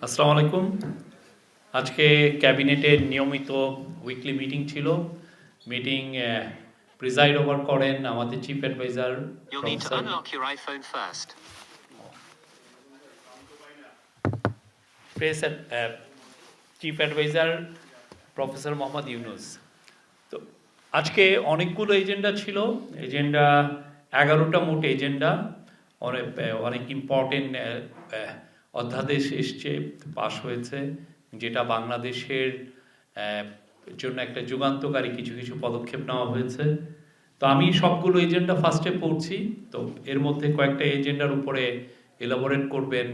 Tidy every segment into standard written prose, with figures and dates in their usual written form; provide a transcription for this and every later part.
আসসালামু আলাইকুম। আজকে ক্যাবিনেটের নিয়মিত উইকলি মিটিং ছিল। মিটিং প্রিজাইড ওভার করেন আমাদের chief adviser professor press chief adviser professor Muhammad Yunus. তো আজকে অনেকগুলো এজেন্ডা ছিল। এজেন্ডা 11টা মোট এজেন্ডা। অনেক ইম্পর্টেন্ট অধ্যাদেশ এসছে, পাশ হয়েছে, যেটা বাংলাদেশের জন্য একটা যুগান্তকারী কিছু কিছু পদক্ষেপ নেওয়া হয়েছে। তো আমি সবগুলো এজেন্ডা ফার্স্টে পড়ছি। তো এর মধ্যে কয়েকটা এজেন্ডার উপরে এলাবোরেট করবেন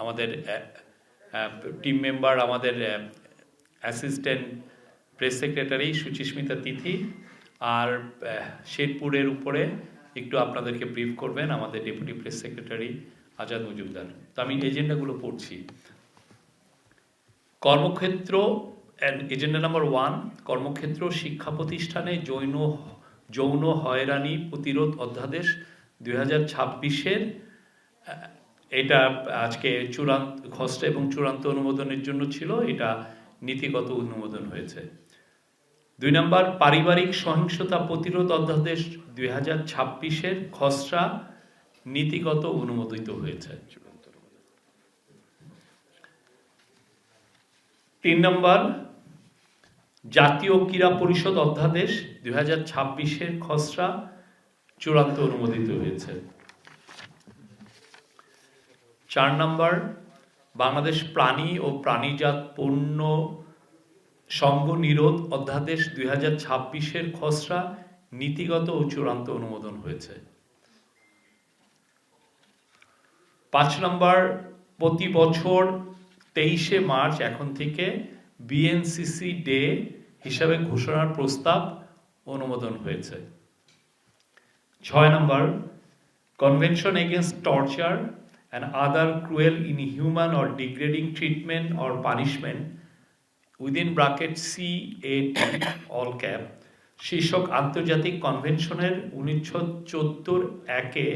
আমাদের টিম মেম্বার, আমাদের অ্যাসিস্ট্যান্ট প্রেস সেক্রেটারি সুচিস্মিতা তিথি, আর শেরপুরের উপরে একটু আপনাদেরকে ব্রিফ করবেন আমাদের deputy press secretary Azad Majumdar. তো আমি এজেন্ডাগুলো পড়ছি। কর্মক্ষেত্র এজেন্ডা নাম্বার 1, কর্মক্ষেত্র শিক্ষা প্রতিষ্ঠানে যৌন হয়রানি প্রতিরোধ অধ্যাদেশ 2026-এর এটা আজকে খসড়া এবং চূড়ান্ত অনুমোদনের জন্য ছিল। এটা নীতিগত অনুমোদন হয়েছে। 2 নম্বর, পারিবারিক সহিংসতা প্রতিরোধ অধ্যাদেশ 2026-এর খসড়া নীতিগত অনুমোদিত হয়েছে। 3 নম্বর, জাতীয় ক্রীড়া পরিষদ অধ্যাদেশ 2026-এর খসড়া চূড়ান্ত অনুমোদিত হয়েছে। 4 নম্বর, বাংলাদেশ প্রাণী ও প্রাণীজাত পণ্য সঙ্গ নিরোধ অধ্যাদেশ 2026-এর খসড়া নীতিগত ও চূড়ান্ত অনুমোদন হয়েছে। 5 নম্বর, প্রতি বছর 23শে মার্চ এখন থেকে বিএনসিসি ডে হিসাবে ঘোষণার প্রস্তাব অনুমোদন হয়েছে। 6 নম্বর, convention against torture and other cruel, inhuman or degrading treatment or punishment within bracket CAT all cap শীর্ষক আন্তর্জাতিক কনভেনশনের 1974 একে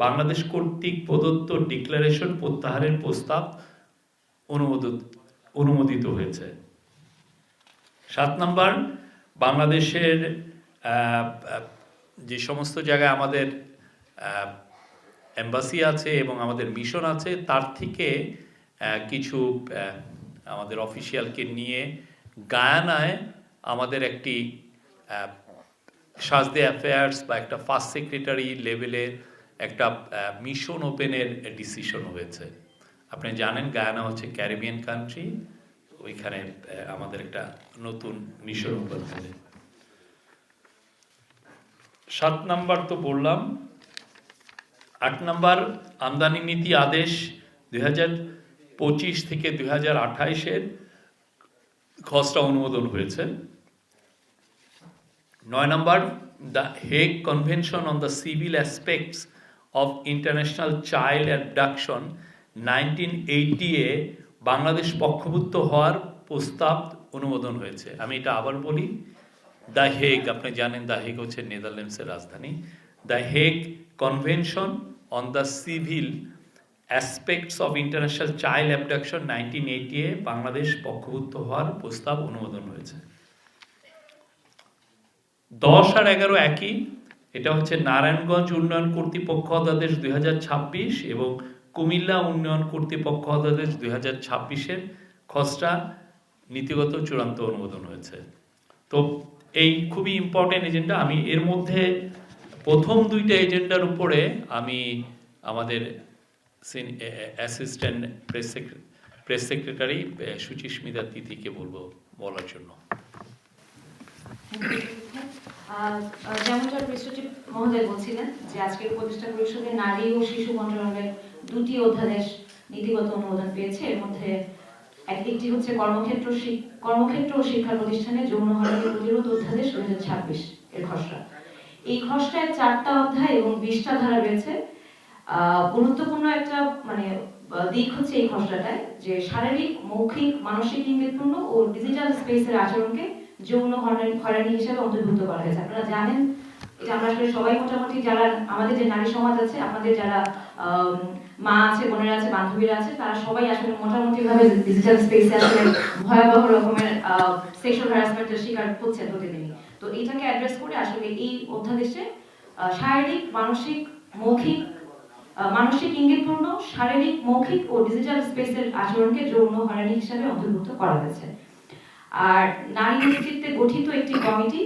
বাংলাদেশ কর্তৃক প্রদত্ত ডিক্লারেশন প্রত্যাহারের প্রস্তাব অনুমোদিত হয়েছে। 7 নম্বর, বাংলাদেশের যে সমস্ত জায়গায় আমাদের এম্বাসি আছে এবং আমাদের মিশন আছে, তার থেকে কিছু আমাদের অফিসিয়ালকে নিয়ে গায়ানায় আমাদের একটি সাজদে অ্যাফেয়ার্স বা একটা ফার্স্ট সেক্রেটারি লেভেলের একটা মিশন ওপেনের ডিসিশন হয়েছে। আপনি জানেন গায়ানা হচ্ছে ক্যারিবিয়ান কান্ট্রি, ওইখানে আমাদের একটা নতুন মিশন ওপেন হবে। 7 নম্বর তো বললাম। 8 নম্বর, আমদানি নীতি আদেশ 2025 থেকে 2028-এর খসড়া অনুমোদন হয়েছে। 9 নম্বর, the Hague convention on the civil aspects of international child abduction 1980-এ বাংলাদেশ পক্ষভুক্ত হওয়ার প্রস্তাব অনুমোদন হয়েছে। আমি এটা আবার বলি, দ্য হেগ, আপনি জানেন দ্য হেগ হচ্ছে নেদারল্যান্ডসের রাজধানী। The Hague convention on the civil aspects of international child abduction 1980-এ বাংলাদেশ পক্ষভুক্ত হওয়ার প্রস্তাব অনুমোদন হয়েছে। 10 আর 11 একই, এটা হচ্ছে নারায়ণগঞ্জ উন্নয়ন কর্তৃপক্ষ অধ্যাদেশ 2026 এবং কুমিল্লা উন্নয়ন কর্তৃপক্ষ অধ্যাদেশ 2026-এর খসড়া নীতিগত চূড়ান্ত অনুমোদন হয়েছে। তো এই খুবই ইম্পর্টেন্ট এজেন্ডা। আমি এর মধ্যে প্রথম 2টা এজেন্ডার উপরে আমি আমাদের অ্যাসিস্ট্যান্ট প্রেস সেক্রেটারি সুচিস্মিতা তিথিকে বলার জন্য। যেমনটা প্রেস সচিব মহোদয় বলছিলেন যে আজকের উপদেষ্টা পরিষদে নারী ও শিশু মন্ত্রণালয়ের 2টি অধ্যাদেশ নীতিগত অনুমোদন পেয়েছে। এর মধ্যে একটি হচ্ছে কর্মক্ষেত্র ও শিক্ষা প্রতিষ্ঠানে যৌন হয়রানি প্রতিরোধ অধ্যাদেশ 2026 এর খসড়া। এই খসড়ায় 4টা অধ্যায় এবং 20টা ধারা রয়েছে। গুরুত্বপূর্ণ একটা দিক হচ্ছে এই খসড়াটায় যে শারীরিক, মৌখিক, মানসিক ইঙ্গিতপূর্ণ ও ডিজিটাল স্পেসের আচরণকে যৌন হয়রানি হিসেবে অন্তর্ভুক্ত করা হয়েছে। আপনারা জানেন, এটা আমরা আসলে সবাই মোটামুটি যারা আমাদের যে নারী সমাজ আছে, আপনাদের যারা মা আছে, বোনেরা আছে, বান্ধবীরা আছে, তারা সবাই আসলে মোটামুটি ভাবে ডিজিটাল স্পেসে আসলে ভয়াবহ রকমের সেক্সুয়াল হ্যারাসমেন্টের শিকার হচ্ছে প্রতিদিনই। তো এটাকে অ্যাড্রেস করে আসলে এই অধ্যাদেশে শারীরিক, মানসিক, মৌখিক, মানসিক ইঙ্গিতপূর্ণ, শারীরিক, মৌখিক ও ডিজিটাল স্পেসের আচরণকে যৌন হয়রানি হিসাবে অন্তর্ভুক্ত করা হয়েছে। আর নারী নেতৃত্বে গঠিত একটি কমিটি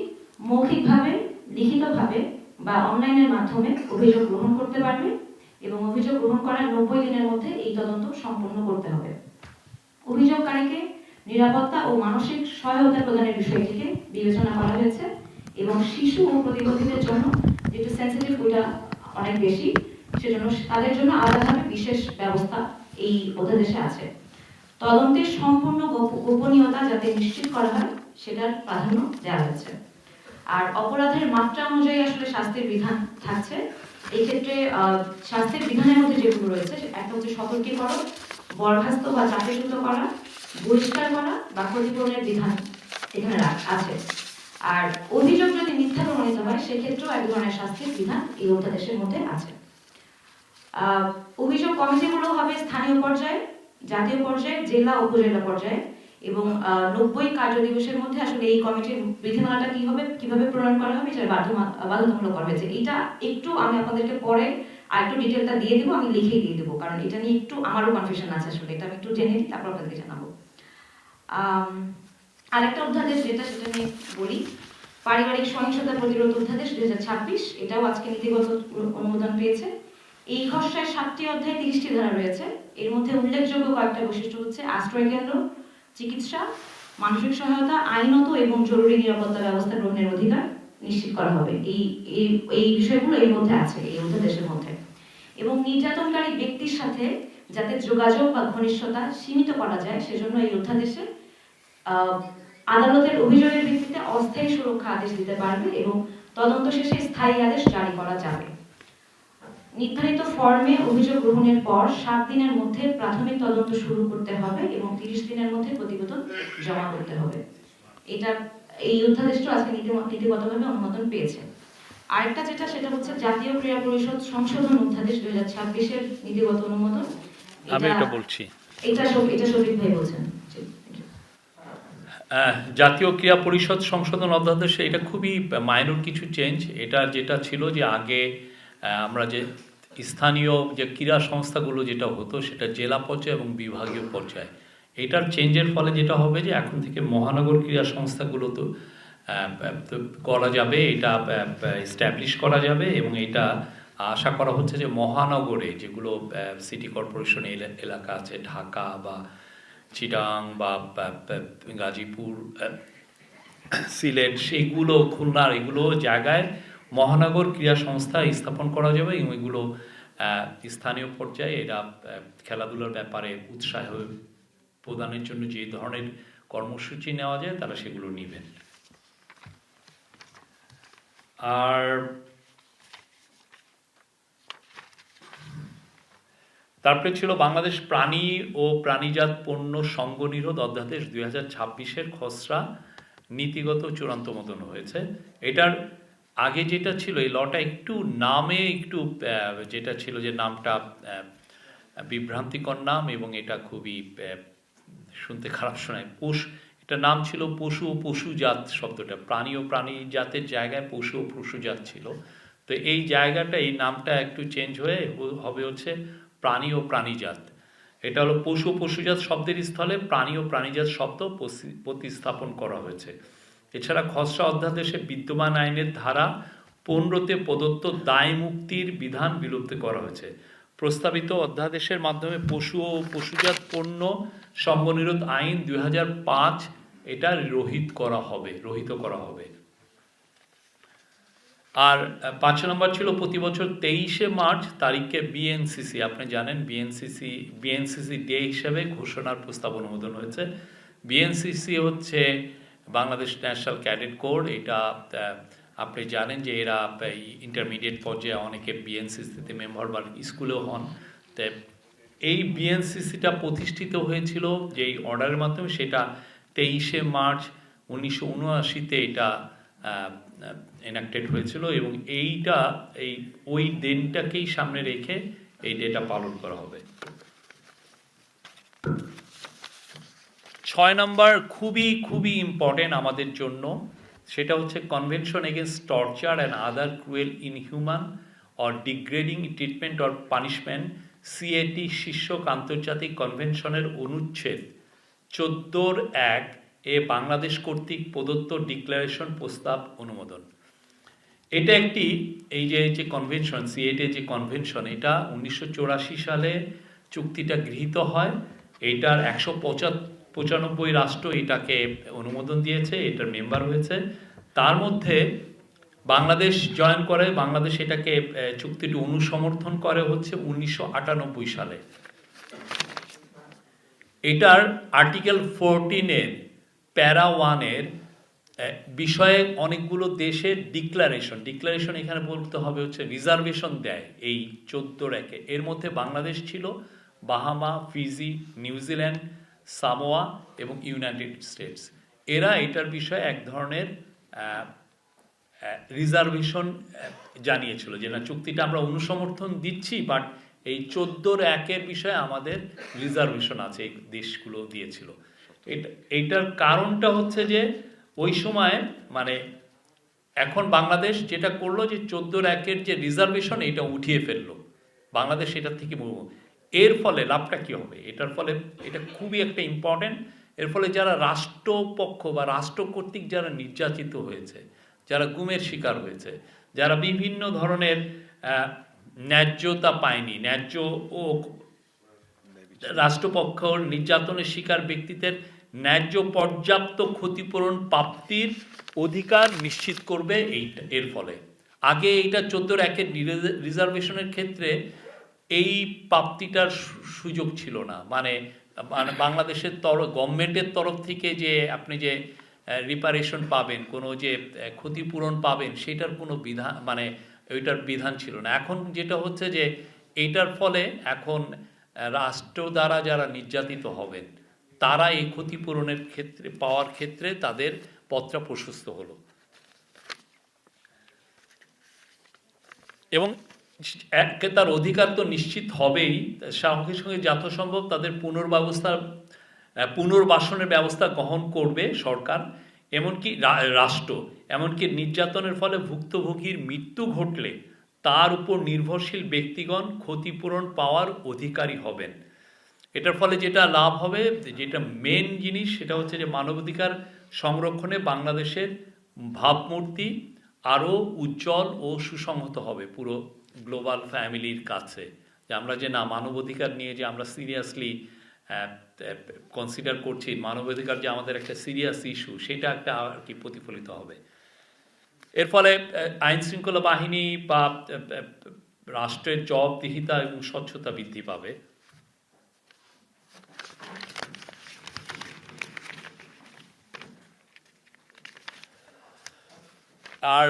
মৌখিকভাবে, লিখিতভাবে বা অনলাইনের মাধ্যমে অভিযোগ গ্রহণ করতে পারবে এবং অভিযোগ গ্রহণ করার 90 দিনের মধ্যে এই তদন্ত সম্পন্ন করতে হবে। অভিযোগকারীকে নিরাপত্তা ও মানসিক সহায়তা প্রদানের বিষয়টিকে বিবেচনা করা হয়েছে এবং শিশু ও প্রতিবন্ধীদের জন্য যেটা সেন্সিটিভ, ওইটা অনেক বেশি, সেজন্য তাদের জন্য আলাদাভাবে বিশেষ ব্যবস্থা এই অধ্যাদেশে আছে। তদন্তের সম্পূর্ণ গোপনীয়তা যাতে নিশ্চিত করা হয় সেটার প্রাধান্য দেওয়া হয়েছে। আর অপরাধের মাত্রা অনুযায়ী আসলে শাস্তির বিধান থাকছে। এই ক্ষেত্রে শাস্তির বিধানের মধ্যে যেগুলো রয়েছে, একটা হচ্ছে সতর্কীকরণ, বরখাস্ত বা চাকরিচ্যুত করা, বহিষ্কার করা বা ক্ষতিপূরণের বিধান এখানে আছে। আর অভিযোগ যদি মিথ্যা প্রমাণিত হয় সেক্ষেত্রেও এক ধরনের শাস্তির বিধান এই অধ্যাদেশের মধ্যে আছে। অভিযোগ কমিটিগুলো হবে স্থানীয় পর্যায়ে, জাতীয় পর্যায়ে, জেলা, উপজেলা পর্যায়ে এবং 90 কার্য দিবসের মধ্যে আসলে এই কমিটির বিধিমালাটা কিভাবে প্রণয়ন করা হবে এটা বাধ্যতামূলক করা হয়েছে। এটা একটু আমি আপনাদেরকে পরে আর একটু ডিটেলটা দিয়ে দেবো, আমি লিখেই দিয়ে দেবো, কারণ এটা নিয়ে একটু আমারও কনফিউশন আছে আসলে, এটা আমি একটু জেনে নিই তারপর আপনাদেরকে জানাবো। আরেকটা অধ্যাদেশ যেটা, সেটা নিয়ে বলি, পারিবারিক সহিংসতা প্রতিরোধ অধ্যাদেশ 2026, এটাও আজকে নীতিগত অনুমোদন পেয়েছে। এই খসড়ায় 7টি অধ্যায় 30টি ধারা রয়েছে। এর মধ্যে উল্লেখযোগ্য কয়েকটা বৈশিষ্ট্য হচ্ছে আশ্রয় কেন্দ্র, চিকিৎসা, মানসিক সহায়তা, আইনত এবং জরুরি নিরাপত্তা ব্যবস্থা গ্রহণের অধিকার নিশ্চিত করা হবে। এই বিষয়গুলো এর মধ্যে আছে এই অধ্যাদেশের মধ্যে। এবং নির্যাতনকারী ব্যক্তির সাথে যাতে যোগাযোগ বা ঘনিষ্ঠতা সীমিত করা যায় সেজন্য এই অধ্যাদেশে আদালতের অভিযোগের ভিত্তিতে অস্থায়ী সুরক্ষা আদেশ দিতে পারবে এবং তদন্ত শেষে স্থায়ী আদেশ জারি করা যাবে। নির্ধারিত ফর্মে অভিযোগ গ্রহণের পর 7 দিনের মধ্যে প্রাথমিক তদন্ত শুরু করতে হবে এবং 30 দিনের মধ্যে প্রতিবেদন জমা করতে হবে। এই অধ্যাদেশটা আজকে নীতিগতভাবে অনুমোদন পেয়েছে। আরেকটা যেটা, সেটা হচ্ছে জাতীয় ক্রীড়া পরিষদ সংশোধন অধ্যাদেশ 2026-এর নীতিগত অনুমোদন। আমি এটা বলছি, এটা শফিক ভাই বলছেন। জাতীয় ক্রীড়া পরিষদ সংশোধন অধ্যাদেশ, এটা খুবই মাইনর কিছু চেঞ্জ। এটা যেটা ছিল যে আগে আমরা যে স্থানীয় যে ক্রীড়া সংস্থাগুলো যেটা হতো সেটা জেলা পর্যায়ে এবং বিভাগীয় পর্যায়ে, এটার চেঞ্জের ফলে যেটা হবে যে এখন থেকে মহানগর ক্রীড়া সংস্থাগুলো তো করা যাবে, এটা এস্টাবলিশ করা যাবে এবং এটা আশা করা হচ্ছে যে মহানগরে যেগুলো সিটি কর্পোরেশন এলাকা আছে, ঢাকা বা চিটাং বা গাজীপুর, সিলেট, সেইগুলো, খুলনার এগুলো জায়গায় মহানগর ক্রীড়া সংস্থা স্থাপন করা যাবে এবং এগুলো স্থানীয় পর্যায়ে এরা খেলাধুলার ব্যাপারে উৎসাহ প্রদানের জন্য যে ধরনের কর্মসূচি নেওয়া যায় তারা সেগুলো নেবেন। আর তারপরে ছিল বাংলাদেশ প্রাণী ও প্রাণীজাত পণ্য সঙ্গ নিরোধ অধ্যাদেশ 2026-এর খসড়া নীতিগত চূড়ান্ত মতন হয়েছে। এটার আগে যেটা ছিল এই লটা একটু নামে একটু যেটা ছিল যে নামটা বিভ্রান্তিকর নাম এবং এটা খুবই শুনতে খারাপ শোনায়। এটা নাম ছিল পশু ও পশুজাত, শব্দটা প্রাণী ও প্রাণীজাতের জায়গায় পশু ও পশুজাত ছিল। তো এই জায়গাটা, এই নামটা একটু চেঞ্জ হয়ে হবে হচ্ছে প্রাণী ও প্রাণীজাত। এটা হলো পশু পশুজাত শব্দের স্থলে প্রাণী ও প্রাণীজাত শব্দ প্রতিস্থাপন করা হয়েছে। এছাড়া খসড়া অধ্যাদেশে বিদ্যমান আইনের ধারা 15-তে প্রদত্ত দায় মুক্তির বিধান বিলুপ্ত করা হয়েছে। প্রস্তাবিত অধ্যাদেশের মাধ্যমে পশু ও পশুজাত পণ্য সঙ্গনিরোধ আইন 2005 এটা রহিত করা হবে। আর 5 নম্বর ছিল প্রতি বছর 23শে মার্চ তারিখে বিএনসিসি, আপনি জানেন বিএনসিসি ডে হিসেবে ঘোষণার প্রস্তাব অনুমোদন হয়েছে। বিএনসিসি হচ্ছে বাংলাদেশ ন্যাশনাল ক্যাডেট কোর। এটা আপনি জানেন যে এরা ইন্টারমিডিয়েট পর্যায়ে অনেকে বিএনসিসিতে মেম্বার বা স্কুলেও হন। তো এই বিএনসিসিটা প্রতিষ্ঠিত হয়েছিল যেই অর্ডারের মাধ্যমে, সেটা 23শে মার্চ 1979-তে এটা এনাক্টেড হয়েছিল এবং ওই দিনটাকেই সামনে রেখে এই ডেটা পালন করা হবে। 6 নম্বর খুবই খুবই ইম্পর্টেন্ট আমাদের জন্য, সেটা হচ্ছে convention against torture and other cruel inhuman or degrading treatment or punishment, CAT শীর্ষক আন্তর্জাতিক কনভেনশনের অনুচ্ছেদ 14(1) এ বাংলাদেশ কর্তৃক প্রদত্ত ডিক্লারেশন প্রস্তাব অনুমোদন। এটা একটি এই যে কনভেনশন, সিএটি যে কনভেনশন, এটা 1984 সালে চুক্তিটা গৃহীত হয়। এইটার 195 রাষ্ট্র এটাকে অনুমোদন দিয়েছে, এটার মেম্বার হয়েছে। তার মধ্যে বাংলাদেশ জয়েন করে, বাংলাদেশ এটাকে চুক্তিটি অনুসমর্থন করে হচ্ছে 1998 সালে। এটার আর্টিকেল 14-এর প্যারা 1-এর বিষয়ে অনেকগুলো দেশের ডিক্লারেশন এখানে বলতে হবে হচ্ছে রিজার্ভেশন দেয় এই 14(1)-এ। এর মধ্যে বাংলাদেশ ছিল, বাহামা, ফিজি, নিউজিল্যান্ড, সামোয়া এবং ইউনাইটেড স্টেটস। এরা এটার বিষয়ে এক ধরনের রিজার্ভেশন জানিয়েছিল যে না, চুক্তিটা আমরা অনুসমর্থন দিচ্ছি, বাট এই 14(1)-এর বিষয়ে আমাদের রিজার্ভেশন আছে, এই দেশগুলো দিয়েছিল। এইটার কারণটা হচ্ছে যে ওই সময় মানে এখন বাংলাদেশ যেটা করলো যে 14(1)-এর যে রিজার্ভেশন এটা উঠিয়ে ফেললো, বাংলাদেশ এটার থেকে এর ফলে লাভটা কি হবে? এটার ফলে এটা খুবই একটা ইম্পর্টেন্ট। এর ফলে যারা রাষ্ট্রপক্ষ বা রাষ্ট্র কর্তৃক যারা নির্যাতিত হয়েছে, যারা গুমের শিকার হয়েছে, যারা বিভিন্ন ধরনের ন্যায্যতা পায়নি, ন্যায্য ও রাষ্ট্রপক্ষ নির্যাতনের শিকার ব্যক্তিদের ন্যায্য পর্যাপ্ত ক্ষতিপূরণ প্রাপ্তির অধিকার নিশ্চিত করবে এর ফলে। আগে এইটা 14(1)-এর রিজার্ভেশনের ক্ষেত্রে এই প্রাপ্তিটার সুযোগ ছিল না, মানে বাংলাদেশের গভর্নমেন্টের তরফ থেকে যে আপনি যে রিপারেশন পাবেন, কোনো যে ক্ষতিপূরণ পাবেন, সেটার কোনো বিধান মানে ওইটার বিধান ছিল না। এখন যেটা হচ্ছে যে এইটার ফলে এখন রাষ্ট্র দ্বারা যারা নির্যাতিত হবেন তারা এই ক্ষতিপূরণের ক্ষেত্রে পাওয়ার ক্ষেত্রে তাদের পথটা প্রশস্ত হলো। এবং তার অধিকার তো নিশ্চিত হবেই, সঙ্গে সঙ্গে যথাসম্ভব তাদের পুনর্বাসনের ব্যবস্থা গ্রহণ করবে সরকার, এমনকি রাষ্ট্র। এমনকি নির্যাতনের ফলে ভুক্তভোগীর মৃত্যু ঘটলে তার উপর নির্ভরশীল ব্যক্তিগণ ক্ষতিপূরণ পাওয়ার অধিকারী হবেন। এটার ফলে যেটা লাভ হবে, যেটা মেন জিনিস, সেটা হচ্ছে যে মানবাধিকার সংরক্ষণে বাংলাদেশের ভাবমূর্তি আরও উজ্জ্বল ও সুসংহত হবে পুরো গ্লোবাল ফ্যামিলির কাছে, যে আমরা যে না মানবাধিকার নিয়ে যে আমরা সিরিয়াসলি কনসিডার করছি, মানবাধিকার যে আমাদের একটা সিরিয়াস ইস্যু, সেটা একটা আর কি প্রতিফলিত হবে। এর ফলে আইন শৃঙ্খলা বাহিনী বা রাষ্ট্রের জবাবদিহিতা এবং স্বচ্ছতা বৃদ্ধি পাবে। আর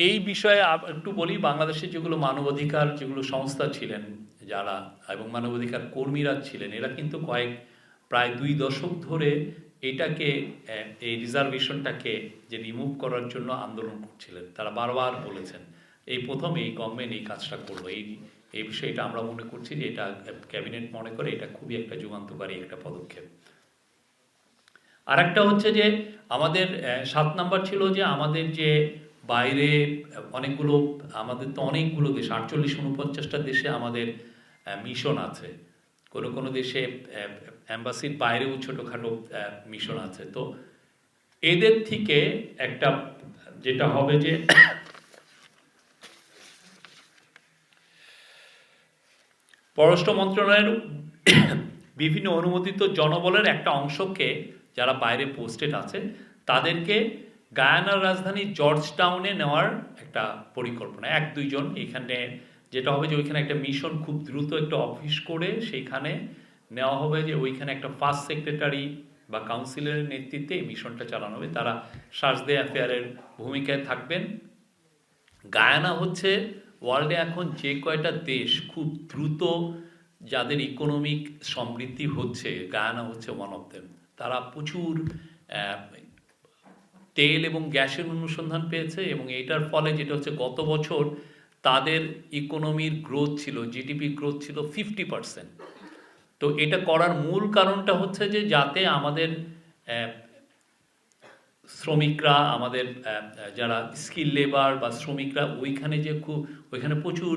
এই বিষয়ে একটু বলি, বাংলাদেশে যেগুলো মানবাধিকার যেগুলো সংস্থা ছিলেন যারা এবং মানবাধিকার কর্মীরা ছিলেন, এরা কিন্তু প্রায় 2 দশক ধরে এটাকে এই রিজার্ভেশনটাকে যে রিমুভ করার জন্য আন্দোলন করছিলেন। তারা বারবার বলেছেন, এই প্রথম এই গভর্নমেন্ট এই কাজটা করলো। এই বিষয়টা আমরা মনে করছি যে এটা ক্যাবিনেট মনে করে এটা খুবই একটা যুগান্তকারী একটা পদক্ষেপ। আর একটা হচ্ছে যে আমাদের 7 নাম্বার ছিল যে আমাদের যে বাইরে অনেকগুলো, আমাদের তো অনেকগুলো দেশ, 48-49টা দেশে আমাদের মিশন আছে। কোনো দেশে অ্যাম্বাসির বাইরেও ছোটোখাটো মিশন আছে। তো এদের থেকে একটা যেটা হবে যে পররাষ্ট্র মন্ত্রণালয়ের বিভিন্ন অনুমোদিত জনবলের একটা অংশকে, যারা বাইরে পোস্টেড আছে, তাদেরকে গায়ানার রাজধানী জর্জ টাউনে নেওয়ার একটা পরিকল্পনা। 1-2 জন এখানে, যেটা হবে যে ওইখানে একটা মিশন খুব দ্রুত একটা অফিস করে সেইখানে নেওয়া হবে, যে ওইখানে একটা ফার্স্ট সেক্রেটারি বা কাউন্সিলের নেতৃত্বে এই মিশনটা চালানো হবে। তারা সার্চ অ্যাফেয়ারের ভূমিকায় থাকবেন। গায়ানা হচ্ছে ওয়ার্ল্ডে এখন যে কয়টা দেশ খুব দ্রুত যাদের ইকোনমিক সমৃদ্ধি হচ্ছে, গায়ানা হচ্ছে ওয়ান অফ দেম। তারা প্রচুর তেল এবং গ্যাসের অনুসন্ধান পেয়েছে, এবং এটার ফলে যেটা হচ্ছে গত বছর তাদের ইকোনমির গ্রোথ ছিল, জিডিপি গ্রোথ ছিল 50%। তো এটা করার মূল কারণটা হচ্ছে যে যাতে আমাদের শ্রমিকরা, আমাদের যারা স্কিল লেবার বা শ্রমিকরা ওইখানে যে ওইখানে প্রচুর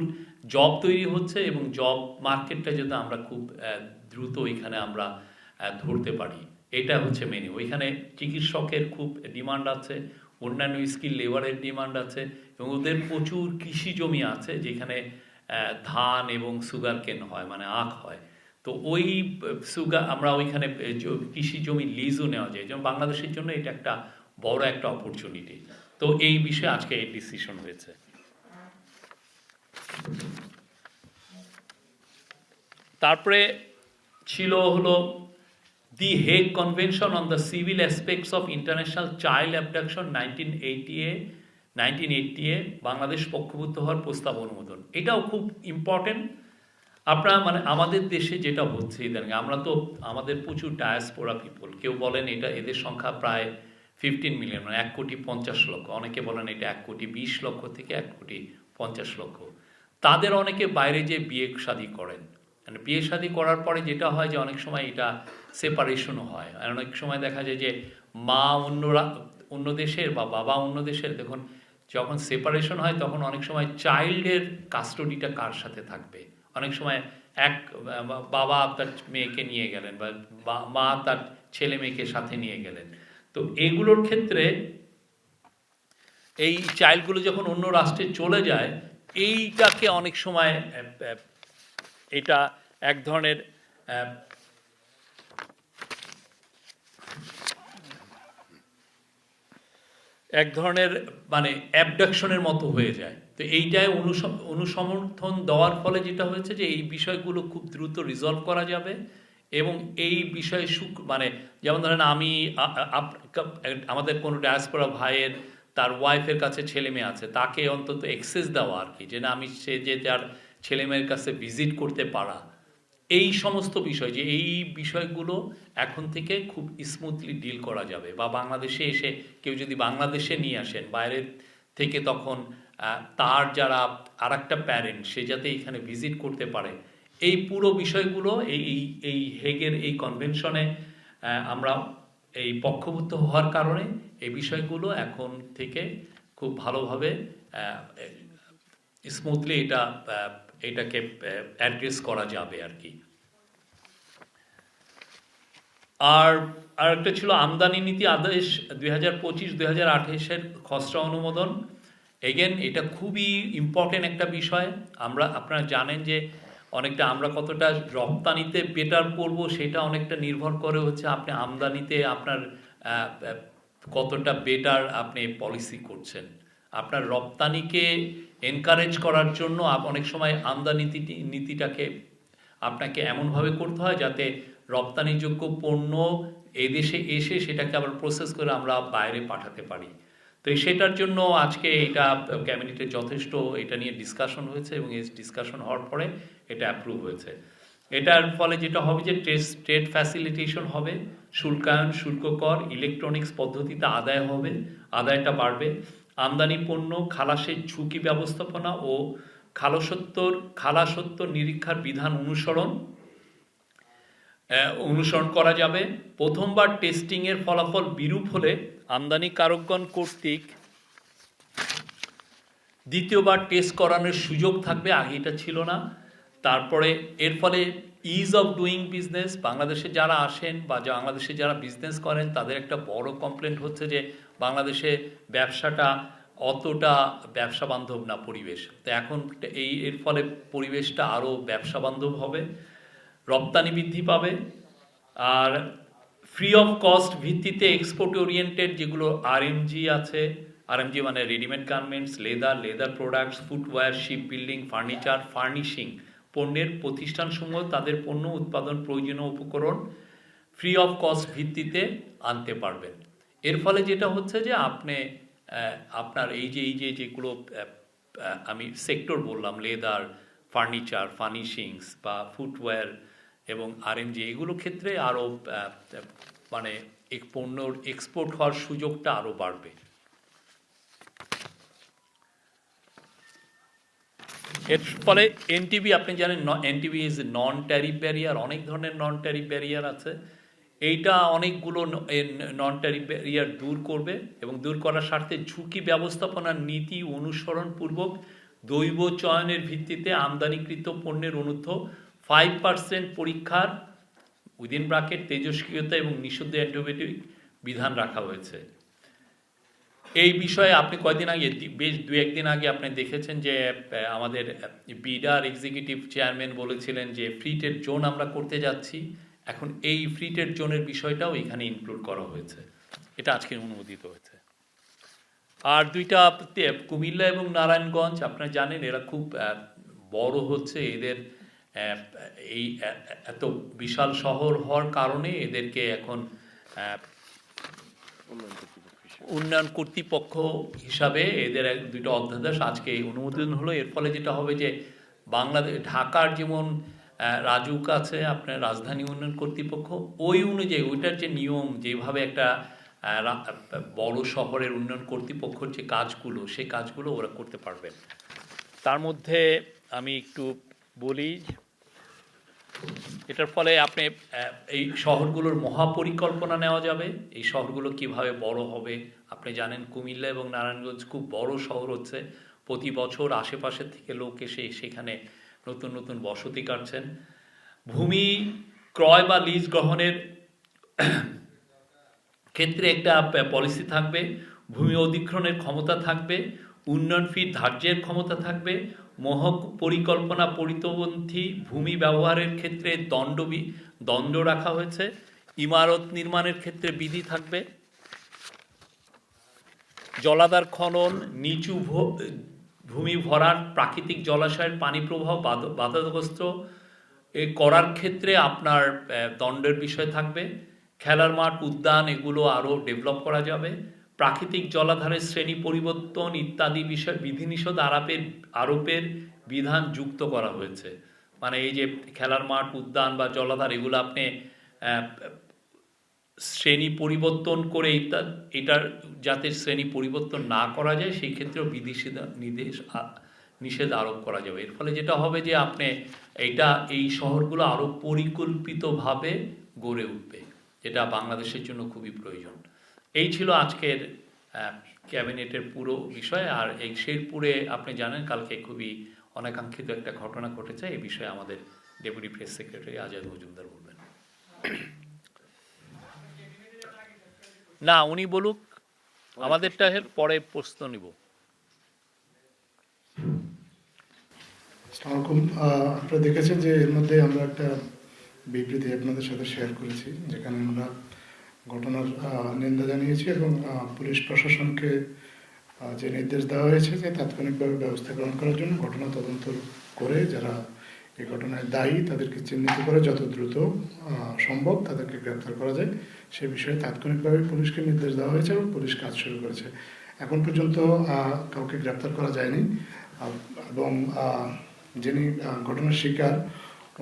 জব তৈরি হচ্ছে এবং জব মার্কেটটা যাতে আমরা খুব দ্রুত ওইখানে আমরা ধরতে পারি, এটা হচ্ছে মেনু। ওইখানে চিকিৎসকের খুব ডিমান্ড আছে, অন্যান্য স্কিল লেবারের ডিমান্ড আছে, এবং ওদের প্রচুর কৃষি জমি আছে যেখানে ধান এবং সুগার কেন হয়, মানে আখ হয়। তো ওই সুগার আমরা ওইখানে কৃষি জমি লিজও নেওয়া যায়, যেমন বাংলাদেশের জন্য এটা একটা বড় একটা অপরচুনিটি। তো এই বিষয়ে আজকে এই ডিসিশন হয়েছে। তারপরে ছিল হলো the Hague convention on the civil aspects of international child abduction 1980 Bangladesh পক্ষভুক্ত হওয়ার প্রস্তাব অনুমোদন। এটাও খুব ইম্পর্টেন্ট। আপনারা মানে আমাদের দেশে যেটা হচ্ছে ইদানিং, আমরা তো আমাদের প্রচুর ডায়াসপোরা পিপল, কেউ বলেন এটা এদের সংখ্যা প্রায় 15 মিলিয়ন, মানে 1,50,00,000। অনেকে বলেন এটা 1,20,00,000 থেকে 1,50,00,000। তাদের অনেকে বাইরে যে বিয়ে শাদী করেন, মানে বিয়ে শাদী করার পরে যেটা হয় যে অনেক সময় এটা সেপারেশনও হয়, আর অনেক সময় দেখা যায় যে মা অন্য দেশের বা বাবা অন্য দেশের। দেখুন, যখন সেপারেশন হয় তখন অনেক সময় চাইল্ডের কাস্টডিটা কার সাথে থাকবে। অনেক সময় এক বাবা তার মেয়েকে নিয়ে গেলেন বা মা তার ছেলে মেয়েকে সাথে নিয়ে গেলেন। তো এগুলোর ক্ষেত্রে এই চাইল্ডগুলো যখন অন্য রাষ্ট্রে চলে যায়, এইটাকে অনেক সময় এটা এক ধরনের মানে অ্যাবডাকশনের মতো হয়ে যায়। তো এইটায় অনুসমর্থন দেওয়ার ফলে যেটা হয়েছে যে এই বিষয়গুলো খুব দ্রুত রিজলভ করা যাবে, এবং এই বিষয়ে মানে যেমন ধরেন আমি আমাদের কোনো ডায়াসপোরা ভাইয়ের তার ওয়াইফের কাছে ছেলে মেয়ে আছে, তাকে অন্তত এক্সেস দেওয়া আর কি, যে না আমি সে যে তার ছেলে মেয়ের কাছে ভিজিট করতে পারা, এই সমস্ত বিষয়, যে এই বিষয়গুলো এখন থেকে খুব স্মুথলি ডিল করা যাবে। বা বাংলাদেশে এসে কেউ যদি বাংলাদেশে নিয়ে আসেন বাইরে থেকে, তখন তার যারা আর একটা প্যারেন্ট সে যাতে এখানে ভিজিট করতে পারে, এই পুরো বিষয়গুলো এই হেগের এই কনভেনশনে আমরা এই পক্ষভুক্ত হওয়ার কারণে এই বিষয়গুলো এখন থেকে খুব ভালোভাবে স্মুথলি এটাকে অ্যাড্রেস করা যাবে আর কি। আর একটা ছিল আমদানি নীতি আদেশ 2025-2028 খসড়া অনুমোদন। এগেন এটা খুবই ইম্পর্টেন্ট একটা বিষয়। আপনারা জানেন যে অনেকটা আমরা কতটা রপ্তানিতে বেটার করব সেটা অনেকটা নির্ভর করে হচ্ছে আপনি আমদানিতে আপনার কতটা বেটার আপনি পলিসি করছেন। আপনার রপ্তানিকে এনকারেজ করার জন্য অনেক সময় আমদানি নীতিটাকে আপনাকে এমনভাবে করতে হয় যাতে রপ্তানিযোগ্য পণ্য এদেশে এসে সেটাকে আবার প্রসেস করে আমরা বাইরে পাঠাতে পারি। তো সেটার জন্য আজকে এটা ক্যাবিনেটে যথেষ্ট এটা নিয়ে ডিসকাশন হয়েছে, এবং এই ডিসকাশন হওয়ার পরে এটা অ্যাপ্রুভ হয়েছে। এটার ফলে যেটা হবে যে ট্রেড ফ্যাসিলিটেশন হবে, শুল্কায়ন, শুল্ক কর ইলেকট্রনিক্স পদ্ধতিতে আদায়টা বাড়বে। আমদানি পণ্য খালাসের ঝুঁকি ব্যবস্থাপনা ও খালাসত্তর নিরীক্ষার বিধান অনুসরণ করা যাবে। প্রথমবার টেস্টিংয়ের ফলাফল বিরূপ হলে আমদানিকারকগণ কর্তৃক দ্বিতীয়বার টেস্ট করানোর সুযোগ থাকবে, আগে এটা ছিল না। তারপরে এর ফলে ইজ অফ ডুইং বিজনেস, বাংলাদেশে যারা আসেন বা বাংলাদেশে যারা বিজনেস করেন তাদের একটা বড় কমপ্লেন্ট হচ্ছে যে বাংলাদেশে ব্যবসাটা অতটা ব্যবসা বান্ধব না পরিবেশ। তো এখন এর ফলে পরিবেশটা আরও ব্যবসা বান্ধব হবে, রপ্তানি বৃদ্ধি পাবে। আর ফ্রি অফ কস্ট ভিত্তিতে এক্সপোর্ট ওরিয়েন্টেড যেগুলো আরএমজি আছে, আরএমজি মানে readymade garments, leather products, footwear, ship building, furniture, furnishing পণ্যের প্রতিষ্ঠানসমূহ তাদের পণ্য উৎপাদন প্রয়োজনীয় উপকরণ ফ্রি অফ কস্ট ভিত্তিতে আনতে পারবেন। এর ফলে যেটা হচ্ছে যে আপনার এই যে যেগুলো আমি সেক্টর বললাম, লেদার, ফার্নিচার, ফার্নিশিংস বা ফুটওয়্যার এবং আরএমজি, এগুলো ক্ষেত্রে আরও মানে পণ্যর এক্সপোর্ট হওয়ার সুযোগটা আরও বাড়বে। এর ফলে এনটিবি আপনি জানেন NTB is non tariff barrier, অনেক ধরনের নন ট্যারিফ ব্যারিয়ার আছে। এইটা অনেকগুলো নন ট্যারিফ ব্যারিয়ার দূর করবে এবং দূর করার স্বার্থে ঝুঁকি ব্যবস্থাপনার নীতি অনুসরণপূর্বক দৈব চয়নের ভিত্তিতে আমদানিকৃত পণ্যের অনূর্ধ্ব 5% পরীক্ষার উইদিন ব্র্যাকেট তেজস্ক্রিয়তা এবং নিষিদ্ধ অ্যান্টিবায়োটিক বিধান রাখা হয়েছে। এই বিষয়ে আপনি কয়েকদিন আগে বেশ দু একদিন আগে আপনি দেখেছেন যে আমাদের বিডার এক্সিকিউটিভ চেয়ারম্যান বলেছিলেন যে ফ্রি ট্রেড জোন আমরা করতে যাচ্ছি। এখন এই ফ্রি ট্রেড জোনের বিষয়টাও এখানে ইনক্লুড করা হয়েছে, এটা আজকে অনুমোদিত হয়েছে। আর দুইটা কুমিল্লা এবং নারায়ণগঞ্জ আপনারা জানেন এরা খুব বড় হচ্ছে, এদের এই এত বিশাল শহর হওয়ার কারণে এদেরকে এখন উন্নয়ন কর্তৃপক্ষ হিসাবে এদের দুটো অধ্যাদেশ আজকে অনুমোদন হলো। এর ফলে যেটা হবে যে বাংলাদেশ ঢাকার যেমন রাজুক আছে আপনার রাজধানী উন্নয়ন কর্তৃপক্ষ, ওই অনুযায়ী ওইটার যে নিয়ম যেভাবে একটা বড় শহরের উন্নয়ন কর্তৃপক্ষের যে কাজগুলো সেই কাজগুলো ওরা করতে পারবে। তার মধ্যে আমি একটু বলি, এটার ফলে আপনি এই শহরগুলোর মহাপরিকল্পনা নেওয়া যাবে, এই শহরগুলো কিভাবে বড় হবে। আপনি জানেন কুমিল্লা এবং নারায়ণগঞ্জ খুব বড় শহর হচ্ছে, প্রতি বছর আশেপাশের থেকে লোক এসে সেখানে নতুন নতুন বসতি কাটছেন। ভূমি ক্রয় বা লিজ গ্রহণের ক্ষেত্রে একটা পলিসি থাকবে, ভূমি অধিগ্রহণের ক্ষমতা থাকবে, উন্নয়ন ফি ধার্যের ক্ষমতা থাকবে, মহক পরিকল্পনা পরিপন্থী ভূমি ব্যবহারের ক্ষেত্রে দণ্ড রাখা হয়েছে, ইমারত নির্মাণের ক্ষেত্রে বিধি থাকবে, জলাধার খনন, নিচু ভূমি ভরাট, প্রাকৃতিক জলাশয়ের পানি প্রবাহ বাধাগ্রস্ত করার ক্ষেত্রে আপনার দণ্ডের বিষয় থাকবে, খেলার মাঠ উদ্যান এগুলো আরও ডেভেলপ করা যাবে, প্রাকৃতিক জলাধারের শ্রেণী পরিবর্তন ইত্যাদি বিষয় বিধিনিষেধ আরোপের বিধান যুক্ত করা হয়েছে। মানে এই যে খেলার মাঠ উদ্যান বা জলাধার এগুলো আপনি শ্রেণী পরিবর্তন করে এটার যাতে শ্রেণী পরিবর্তন না করা যায় সেই ক্ষেত্রেও নিষেধ আরোপ করা যাবে। এর ফলে যেটা হবে যে আপনি এই শহরগুলো আরও পরিকল্পিতভাবে গড়ে উঠবে, যেটা বাংলাদেশের জন্য খুবই প্রয়োজন। এই ছিল আজকের ক্যাবিনেটের পুরো বিষয়। আর এই শেরপুরে আপনি জানেন কালকে খুবই অনাকাঙ্ক্ষিত একটা ঘটনা ঘটেছে, এই বিষয়ে আমাদের deputy press secretary Azad Majumdar বলবেন। না উনি বলুক, আমাদেরটা পরে প্রশ্ন নিব। আপনারা দেখেছেন যে এর মধ্যে আমরা একটা বিবৃতি আপনাদের সাথে শেয়ার করেছি, যেখানে আমরা ঘটনার নিন্দা জানিয়েছি এবং পুলিশ প্রশাসনকে যে নির্দেশ দেওয়া হয়েছে যে তাৎক্ষণিকভাবে ব্যবস্থা গ্রহণ করার জন্য ঘটনা তদন্ত করে যারা এই ঘটনায় দায়ী তাদেরকে চিহ্নিত করে যত দ্রুত সম্ভব তাদেরকে গ্রেপ্তার করা যায় সে বিষয়ে তাৎক্ষণিকভাবে পুলিশকে নির্দেশ দেওয়া হয়েছে এবং পুলিশ কাজ শুরু করেছে। এখন পর্যন্ত কাউকে গ্রেপ্তার করা যায়নি এবং যিনি ঘটনার শিকার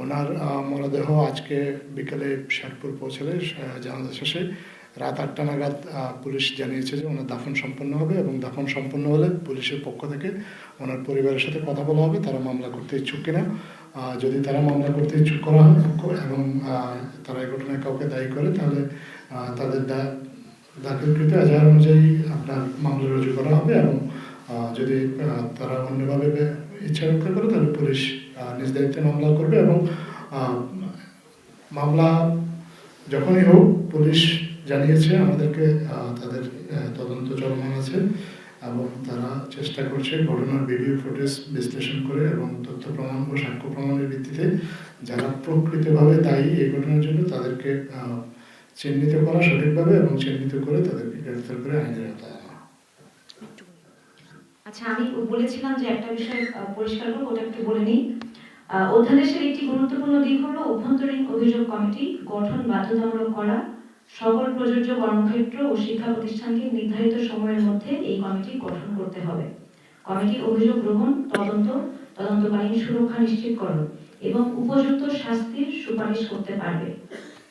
ওনার মরদেহ আজকে বিকেলে শেরপুর পৌঁছালে জানাজা শেষে রাত 8টা নাগাদ পুলিশ জানিয়েছে যে ওনার দাফন সম্পন্ন হবে এবং দাফন সম্পন্ন হলে পুলিশের পক্ষ থেকে ওনার পরিবারের সাথে কথা বলা হবে তারা মামলা করতে ইচ্ছুক কিনা। যদি তারা মামলা করতে ইচ্ছুক করা হয় এবং তারা এই ঘটনায় কাউকে দায়ী করে তাহলে তাদের দাখিলকৃত এজাহার অনুযায়ী আপনার মামলা রুজু করা হবে এবং যদি তারা অন্যভাবে ইচ্ছা রক্ষা করে তাহলে পুলিশ নিজ দায়িত্বে মামলা করবে এবং মামলা যখনই হোক পুলিশ জানিয়েছে আমাদেরকে তাদের তদন্ত চলমান আছে এবং তারা চেষ্টা করছে ঘটনার ভিডিও ফুটেজ বিশ্লেষণ করে এবং তথ্য প্রমাণ ও সাক্ষ্য প্রমাণের ভিত্তিতে যারা প্রকৃতভাবে দায়ী এই ঘটনার জন্য তাদেরকে চিহ্নিত করা সঠিকভাবে এবং চিহ্নিত করে তাদেরকে গ্রেফতার করে আইনের আওতায় আনা। আচ্ছা, আমি বলেছিলাম যে একটা বিষয় পরিষ্কার করবো, ওটা একটু বলে নিই। অধ্যাদেশের একটি গুরুত্বপূর্ণ দিক হলো অভ্যন্তরীণ অভিযোগ কমিটি গঠন বাধ্যতামূলক করা। সকল প্রযোজ্য কর্মক্ষেত্র ও শিক্ষা প্রতিষ্ঠানকে নির্ধারিত সময়ের মধ্যে এই কমিটি গঠন করতে হবে। কমিটি অভিযোগ গ্রহণ, তদন্তকালীন সুরক্ষা নিশ্চিতকরণ এবং উপযুক্ত শাস্তির সুপারিশ করতে পারবে।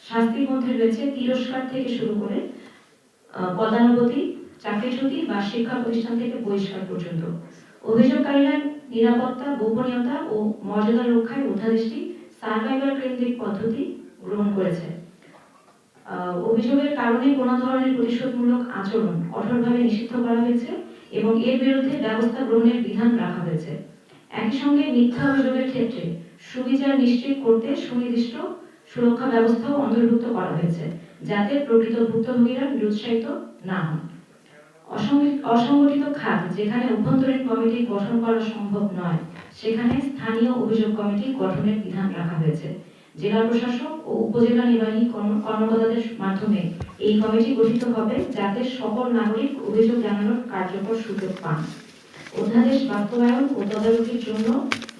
শাস্তির মধ্যে রয়েছে তিরস্কার থেকে শুরু করে পদানুমতি, চাকরিচ্যুতি বা শিক্ষা প্রতিষ্ঠান থেকে বহিষ্কার পর্যন্ত। অভিযোগকারীরা নিরাপত্তা, গোপনীয়তা ও মর্যাদা রক্ষায় অধ্যাদেশটি সার্ভাইভার কেন্দ্রিক পদ্ধতি গ্রহণ করেছে। অভিযোগের কারণে কোনো ধরনের প্রতিশোধমূলক আচরণ কঠোরভাবে নিষিদ্ধ করা হয়েছে এবং এর বিরুদ্ধে ব্যবস্থা গ্রহণের বিধান রাখা হয়েছে। একই সঙ্গে মিথ্যা অভিযোগের ক্ষেত্রে সুবিচার নিশ্চিত করতে সুনির্দিষ্ট সুরক্ষা ব্যবস্থাও অন্তর্ভুক্ত করা হয়েছে, যাতে প্রকৃত ভুক্তভোগীরা নিরুৎসাহিত না হন। অসংগঠিত খাত যেখানে অভ্যন্তরীণ কমিটি গঠন করা সম্ভব নয়, সেখানে স্থানীয় অভিযোগ কমিটি গঠনের বিধান রাখা হয়েছে। জেলা প্রশাসক ও উপজেলা নির্বাহী কর্মকর্তাদের মাধ্যমে এই কমিটি গঠিত হবে, যাতে সকল নাগরিক অভিযোগ জানানোর কার্যকর সুযোগ পান। অধ্যাদেশ বাস্তবায়ন ও তদারকির জন্য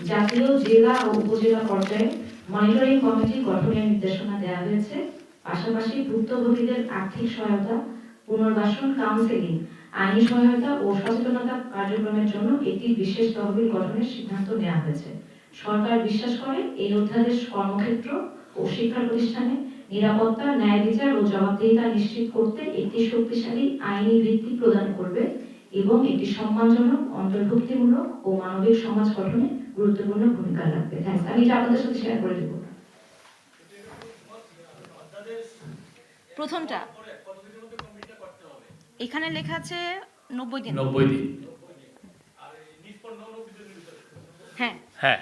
জাতীয়, জেলা ও উপজেলা পর্যায়ে মনিটরিং কমিটি গঠনের নির্দেশনা দেওয়া হয়েছে। পাশাপাশি ভুক্তভোগীদের আর্থিক সহায়তা, পুনর্বাসন, কাউন্সেলিং, আইনি সহায়তা ও সচেতনতা কার্যক্রমের জন্য একটি বিশেষ তহবিল গঠনের সিদ্ধান্ত নেওয়া হয়েছে। সরকার বিশ্বাস করে এই অধ্যাদেশ কর্মক্ষেত্র ও শিক্ষা প্রতিষ্ঠানে নিরাপত্তা, ন্যায় বিচার ও জবাবদিহিতা নিশ্চিত করতে একটি শক্তিশালী আইনি ভিত্তি প্রদান করবে এবং একটি সম্মানজনক, অন্তর্ভুক্তিমূলক ও মানবিক সমাজ গঠনে গুরুত্বপূর্ণ ভূমিকা রাখবে। থ্যাঙ্কস। আমি এটা আপনাদের সাথে শেয়ার করে দেব। প্রথমটা এখানে লেখা আছে 90 দিন। 90 দিন। হ্যাঁ, হ্যাঁ,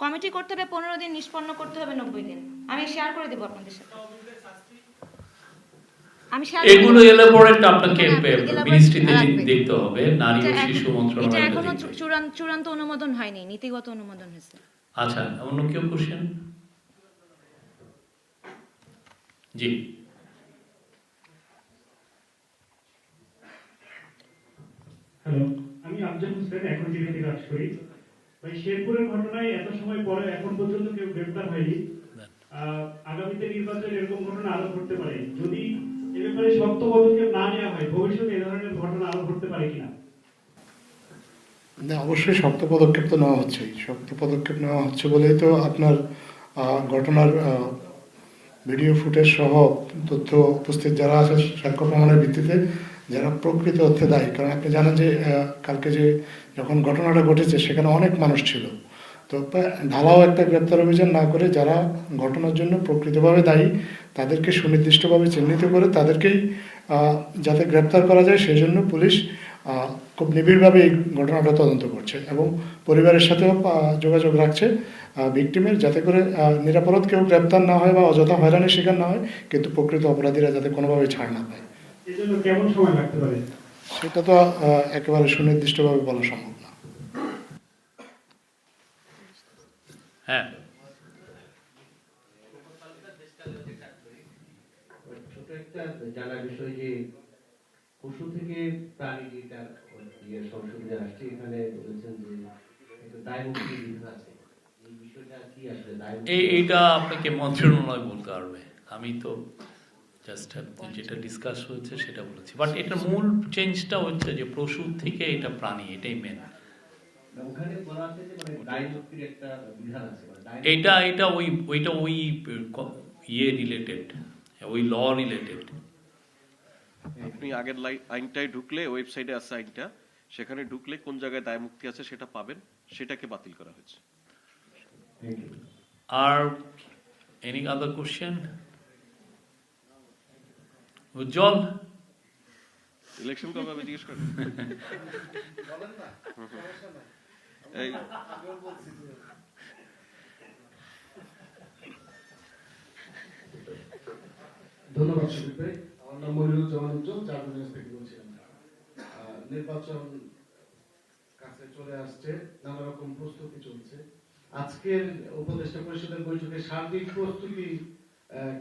কমিটি করতে হবে 15 দিন, নিষ্পন্ন করতে হবে 90 দিন। আমি শেয়ার করে দেব আপনাদের সাথে। আমি শেয়ার এগুলো এলাবোরেট আপনাকে elaborate মিনিস্ট্রিতে লাগবে। দেখতে হবে, নারী ও শিশু এটা মন্ত্রণালয়। এখনো চূড়ান্ত অনুমোদন হয়নি, নীতিগত অনুমোদন হয়েছে। আচ্ছা, অন্য কেউ কোশ্চেন? জি, হ্যালো, আমি আফজাল হোসেন, এখন টিভিতে কাজ করি। ভাই, শেরপুরের ঘটনায় এত সময় পরে এখন পর্যন্ত কেউ গ্রেফতার হয়নি। আগামীতে নির্বাচনে এরকম ঘটনা আরো ঘটতে পারে। যদি এ ব্যাপারে শক্ত পদক্ষেপ না নেওয়া হয়, ভবিষ্যতে এ ধরনের ঘটনা আরো ঘটতে পারে কিনা? না, অবশ্যই শক্ত পদক্ষেপ তো নেওয়া হচ্ছেই। শক্ত পদক্ষেপ নেওয়া হচ্ছে বলেই তো আপনার ঘটনার ভিডিও ফুটেজ সহ তথ্য উপস্থিত যারা আছে, সাক্ষ্য প্রমাণের ভিত্তিতে যারা প্রকৃত অর্থে দায়ী। কারণ আপনি জানেন যে কালকে যে যখন ঘটনাটা ঘটেছে সেখানে অনেক মানুষ ছিল। তো ঢালাও একটা গ্রেপ্তার অভিযান না করে যারা ঘটনার জন্য প্রকৃতভাবে দায়ী তাদেরকে সুনির্দিষ্টভাবে চিহ্নিত করে তাদেরকেই যাতে গ্রেপ্তার করা যায় সেই জন্য পুলিশ খুব নিবিড়ভাবে এই ঘটনাটা তদন্ত করছে এবং পরিবারের সাথেও যোগাযোগ রাখছে ভিকটিমের, যাতে করে নিরাপরাধ কেউ গ্রেপ্তার না হয় বা অযথা হয়রানির শিকার না হয়, কিন্তু প্রকৃত অপরাধীরা যাতে কোনোভাবে ছাড় না পায়। এর জন্য কেমন সময় লাগতে পারে? সেটা তো একেবারে সুনির্দিষ্টভাবে বলা সম্ভব না। হ্যাঁ, ছোট একটা জানার বিষয় যে পশু থেকে প্রাণী যেটা সংসদে আসছে, এখানে বলেছেন যে একটা দায়মুক্তির বিধান আছে। এই বিষয়টা কি আসলে দায়মুক্তি? এইটা আপনাকে মন্ত্রণালয় বলতে পারবে। আমি তো জাস্ট যেটা ডিসকাস হয়েছে সেটা বলেছি। বাট এটার মূল চেঞ্জটা হচ্ছে যে পশু থেকে এটা প্রাণী, এটাই মেন। ওখানে বলা আছে যে মানে দায়মুক্তির একটা বিধান আছে, মানে ওইটা ওই ইয়ে রিলেটেড, ওই ল রিলেটেড। আপনি আগের আইনটায় ঢুকলে, ওয়েবসাইটে আছে আইনটা, সেখানে ঢুকলে কোন জায়গায় দায় মুক্তি আছে সেটা পাবেন, সেটাকে বাতিল করা হয়েছে। আর এনি আদার কোশ্চেন? উজ্জ্বল, ইলেকশন কবে হবে জিজ্ঞেস করেন। এই ধন্যবাদ শরীফ ভাই। আমার নাম মনিরুজ্জামান উজ্জ্বল, চারুনিয়াস থেকে বলছিলাম। নির্বাচন কাছে চলে আসছে, নানা রকম প্রস্তুতি চলছে। আজকের উপদেষ্টা পরিষদের বৈঠকে সার্বিক প্রস্তুতি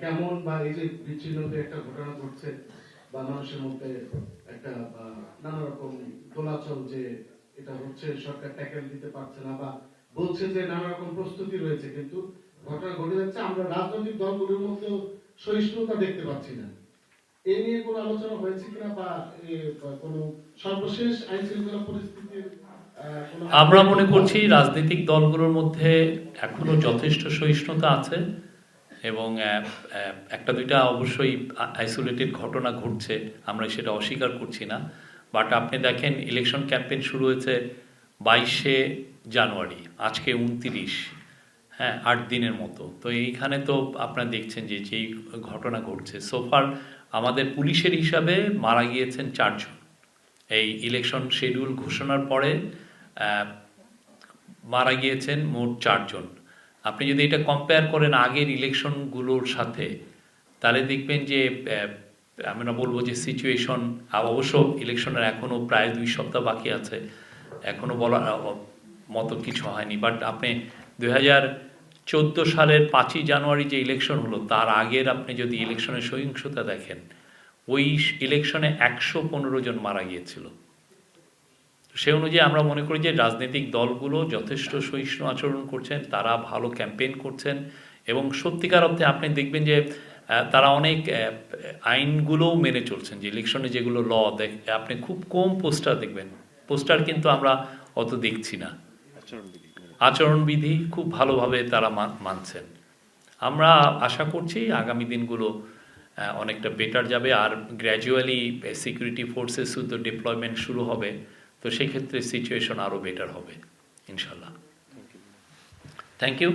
কেমন, বা এই যে বিচ্ছিন্নতার একটা ঘটনা ঘটছে বা মানুষের মধ্যে একটা নানা রকম দোলাচল যে এটা হচ্ছে, সরকার ট্যাকেল দিতে পারছে না বা বলছে যে নানা রকম প্রস্তুতি রয়েছে, কিন্তু ঘটনা ঘটে যাচ্ছে, আমরা রাজনৈতিক দলগুলোর মধ্যে সহিষ্ণুতা দেখতে পাচ্ছি না। এই নিয়ে কোনো আলোচনা হয়েছে কিনা, বা কোনো সর্বশেষ আইন শৃঙ্খলা পরিস্থিতির আমরা মনে করছি রাজনৈতিক দলগুলোর মধ্যে এখনো যথেষ্ট সহিষ্ণুতা আছে এবং একটা দুইটা অবশ্যই আইসোলেটেড ঘটনা ঘটছে, আমরা সেটা অস্বীকার করছি না। বাট আপনি দেখেন ইলেকশন ক্যাম্পেইন শুরু হয়েছে 22শে জানুয়ারি, আজকে 29, হ্যাঁ 8 দিনের মতো। তো এইখানে তো আপনারা দেখছেন যে যেই ঘটনা ঘটছে, সোফার আমাদের পুলিশের হিসাবে মারা গিয়েছেন 4 জন। এই ইলেকশন শিডিউল ঘোষণার পরে মারা গিয়েছেন মোট 4 জন। আপনি যদি এটা কম্পেয়ার করেন আগের ইলেকশনগুলোর সাথে, তাহলে দেখবেন যে আমরা বলবো যে সিচুয়েশন, অবশ্য ইলেকশনের এখনও প্রায় 2 সপ্তাহ বাকি আছে, এখনও বলার মতো কিছু হয়নি। বাট আপনি 2014 সালের 5ই জানুয়ারি যে ইলেকশন হলো, তার আগের আপনি যদি ইলেকশনের সহিংসতা দেখেন, ওই ইলেকশনে 115 জন মারা গিয়েছিল। সে অনুযায়ী আমরা মনে করি যে রাজনৈতিক দলগুলো যথেষ্ট সহিষ্ণু আচরণ করছেন, তারা ভালো ক্যাম্পেইন করছেন, এবং সত্যিকার অর্থে আপনি দেখবেন যে তারা অনেক আইনগুলোও মেনে চলছেন। যে ইলেকশনে যেগুলো আপনি খুব কম পোস্টার দেখবেন, পোস্টার কিন্তু আমরা অত দেখছি না, আচরণবিধি আচরণবিধি খুব ভালোভাবে তারা মানছেন। আমরা আশা করছি আগামী দিনগুলো অনেকটা বেটার যাবে, আর গ্র্যাজুয়ালি সিকিউরিটি ফোর্সেস শুধু ডিপ্লয়মেন্ট শুরু হবে, তো সেক্ষেত্রে সিচুয়েশন আরও বেটার হবে ইনশাল্লাহ। Thank you.